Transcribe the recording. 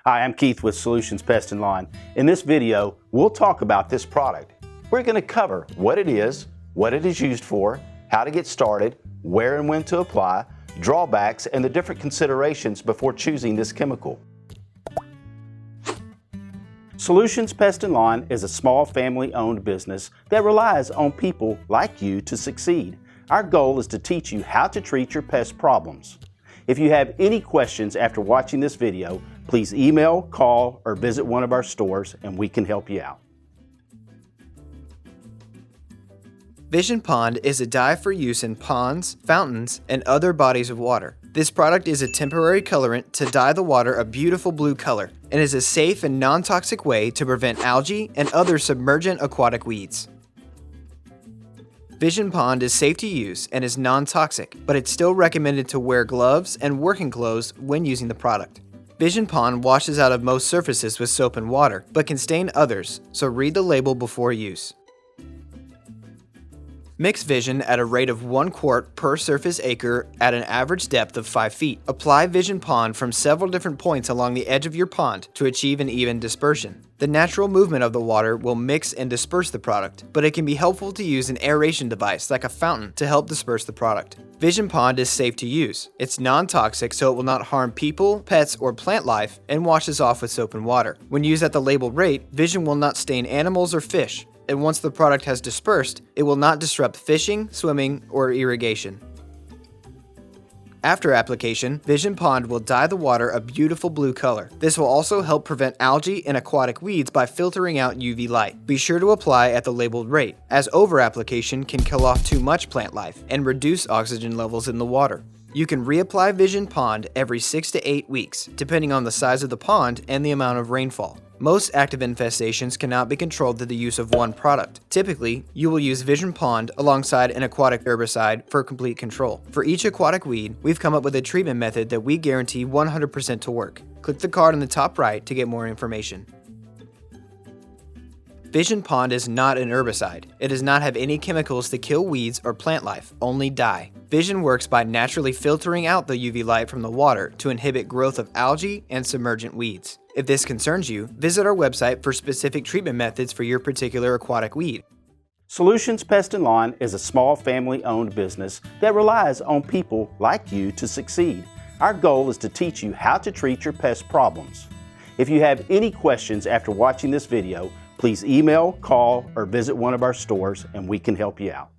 Hi, I'm Keith with Solutions Pest and Lawn. In this video, we'll talk about this product. We're going to cover what it is used for, how to get started, where and when to apply, drawbacks, and the different considerations before choosing this chemical. Solutions Pest and Lawn is a small family-owned business that relies on people like you to succeed. Our goal is to teach you how to treat your pest problems. If you have any questions after watching this video, please email, call, or visit one of our stores and we can help you out. Vision Pond is a dye for use in ponds, fountains, and other bodies of water. This product is a temporary colorant to dye the water a beautiful blue color and is a safe and non-toxic way to prevent algae and other submergent aquatic weeds. Vision Pond is safe to use and is non-toxic, but it's still recommended to wear gloves and working clothes when using the product. Vision Pond washes out of most surfaces with soap and water, but can stain others, so read the label before use. Mix Vision at a rate of 1 quart per surface acre at an average depth of 5 feet. Apply Vision Pond from several different points along the edge of your pond to achieve an even dispersion. The natural movement of the water will mix and disperse the product, but it can be helpful to use an aeration device like a fountain to help disperse the product. Vision Pond is safe to use. It's non-toxic, so it will not harm people, pets, or plant life, and washes off with soap and water. When used at the labeled rate, Vision will not stain animals or fish, and once the product has dispersed, it will not disrupt fishing, swimming, or irrigation. After application, Vision Pond will dye the water a beautiful blue color. This will also help prevent algae and aquatic weeds by filtering out UV light. Be sure to apply at the labeled rate, as over-application can kill off too much plant life and reduce oxygen levels in the water. You can reapply Vision Pond every 6 to 8 weeks, depending on the size of the pond and the amount of rainfall. Most active infestations cannot be controlled through the use of one product. Typically, you will use Vision Pond alongside an aquatic herbicide for complete control. For each aquatic weed, we've come up with a treatment method that we guarantee 100% to work. Click the card on the top right to get more information. Vision Pond is not an herbicide. It does not have any chemicals to kill weeds or plant life, only dye. Vision works by naturally filtering out the UV light from the water to inhibit growth of algae and submergent weeds. If this concerns you, visit our website for specific treatment methods for your particular aquatic weed. Solutions Pest and Lawn is a small family-owned business that relies on people like you to succeed. Our goal is to teach you how to treat your pest problems. If you have any questions after watching this video, please email, call, or visit one of our stores and we can help you out.